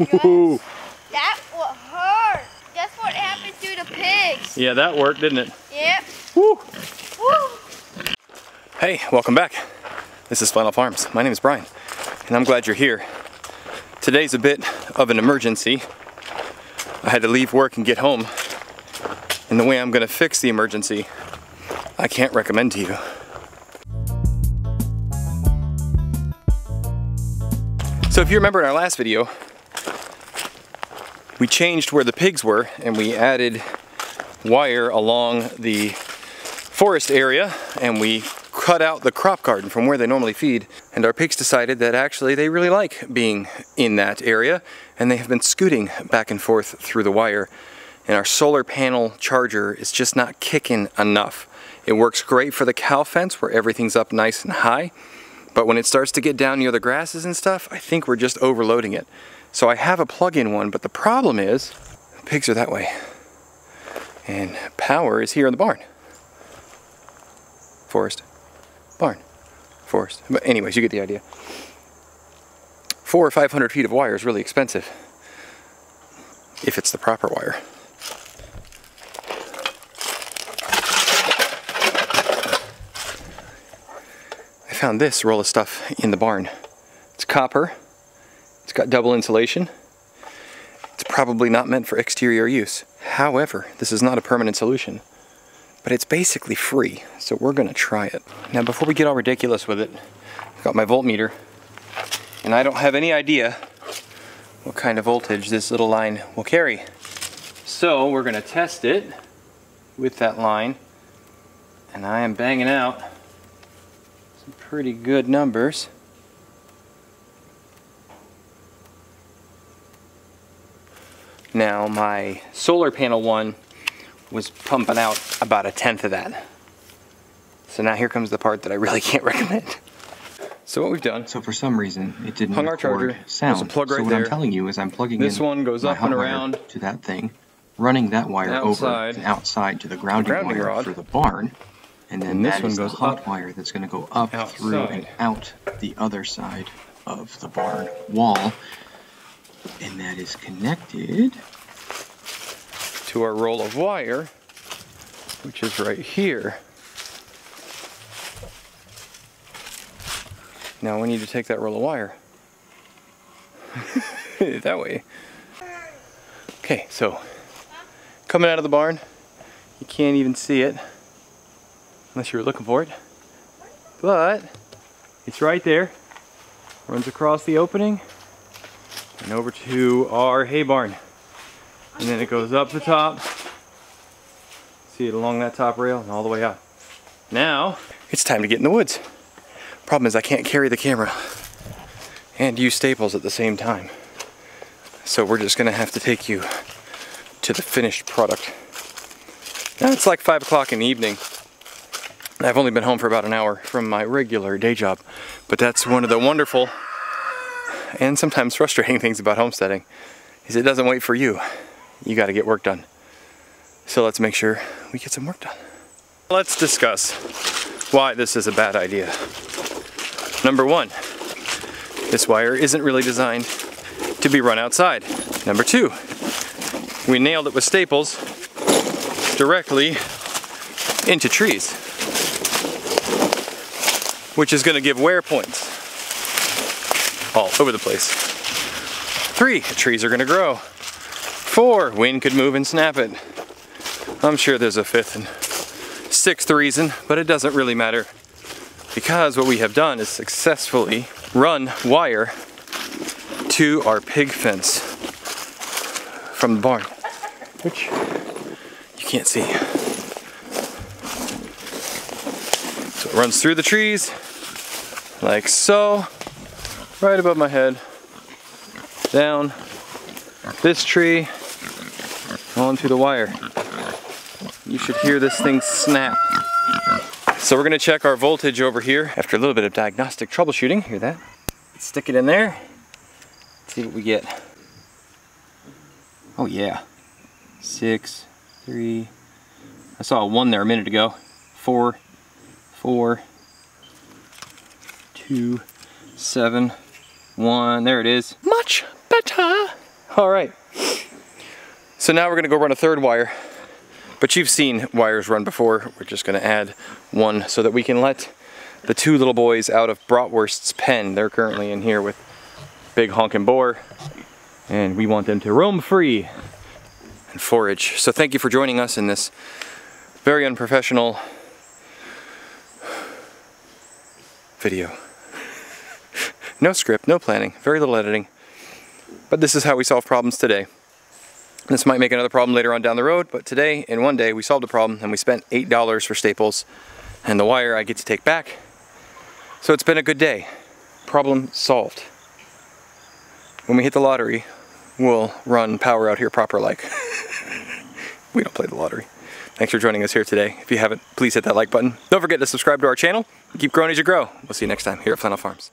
Ooh. That would hurt. That's what happened to the pigs. Yeah, that worked, didn't it? Yep. Woo. Woo. Hey, welcome back. This is Flannel Farms. My name is Brian, and I'm glad you're here. Today's a bit of an emergency. I had to leave work and get home, and the way I'm gonna fix the emergency, I can't recommend to you. So if you remember in our last video, we changed where the pigs were and we added wire along the forest area, and we cut out the crop garden from where they normally feed, and our pigs decided that actually they really like being in that area, and they have been scooting back and forth through the wire, and our solar panel charger is just not kicking enough. It works great for the cow fence where everything's up nice and high, but when it starts to get down near the grasses and stuff, I think we're just overloading it. So I have a plug-in one, but the problem is pigs are that way, and power is here in the barn. Forest, barn, forest. But anyways, you get the idea. 400 or 500 feet of wire is really expensive if it's the proper wire. I found this roll of stuff in the barn. It's copper. It's got double insulation. It's probably not meant for exterior use. However, this is not a permanent solution, but it's basically free, so we're gonna try it. Now before we get all ridiculous with it, I've got my voltmeter, and I don't have any idea what kind of voltage this little line will carry. So we're gonna test it with that line, and I am banging out some pretty good numbers. Now my solar panel one was pumping out about 1/10 of that. So now here comes the part that I really can't recommend. So what we've done, so for some reason it didn't hung our charger, sound. there's a plug right so what there. I'm telling you is I'm plugging this in one goes my up hot and wire around to that thing, running that wire outside, over and outside to the grounding wire rod for the barn, and then this that one is goes the hot up wire that's going to go up outside, through and out the other side of the barn wall, and that is connected to our roll of wire, which is right here. Now we need to take that roll of wire that way. Okay, so coming out of the barn, you can't even see it unless you were looking for it, but it's right there. Runs across the opening and over to our hay barn, and then it goes up the top. See it along that top rail and all the way out. Now it's time to get in the woods. Problem is I can't carry the camera and use staples at the same time. So we're just gonna have to take you to the finished product. Now it's like 5 o'clock in the evening. I've only been home for about an hour from my regular day job, but that's one of the wonderful and sometimes frustrating things about homesteading, is it doesn't wait for you. You gotta get work done. So let's make sure we get some work done. Let's discuss why this is a bad idea. Number one, this wire isn't really designed to be run outside. Number two, we nailed it with staples directly into trees, which is going to give wear points all over the place. 3, trees are going to grow. 4, wind could move and snap it. I'm sure there's a 5th and 6th reason, but it doesn't really matter, because what we have done is successfully run wire to our pig fence from the barn, which you can't see. So it runs through the trees, like so, right above my head, down this tree, onto the wire. You should hear this thing snap. So we're gonna check our voltage over here after a little bit of diagnostic troubleshooting. Hear that? Let's stick it in there. See what we get. Oh yeah. 6, 3. I saw a 1 there a minute ago. 4, 4, 2, 7, 1. There it is. Much better. All right. So now we're gonna go run a third wire, but you've seen wires run before. We're just gonna add one so that we can let the two little boys out of Bratwurst's pen. They're currently in here with big honkin' boar, and we want them to roam free and forage. So thank you for joining us in this very unprofessional video. No script, no planning, very little editing. But this is how we solve problems today. This might make another problem later on down the road, but today, in one day, we solved a problem and we spent $8 for staples and the wire I get to take back. So it's been a good day. Problem solved. When we hit the lottery, we'll run power out here proper like. We don't play the lottery. Thanks for joining us here today. If you haven't, please hit that like button. Don't forget to subscribe to our channel. Keep growing as you grow. We'll see you next time here at Flannel Farms.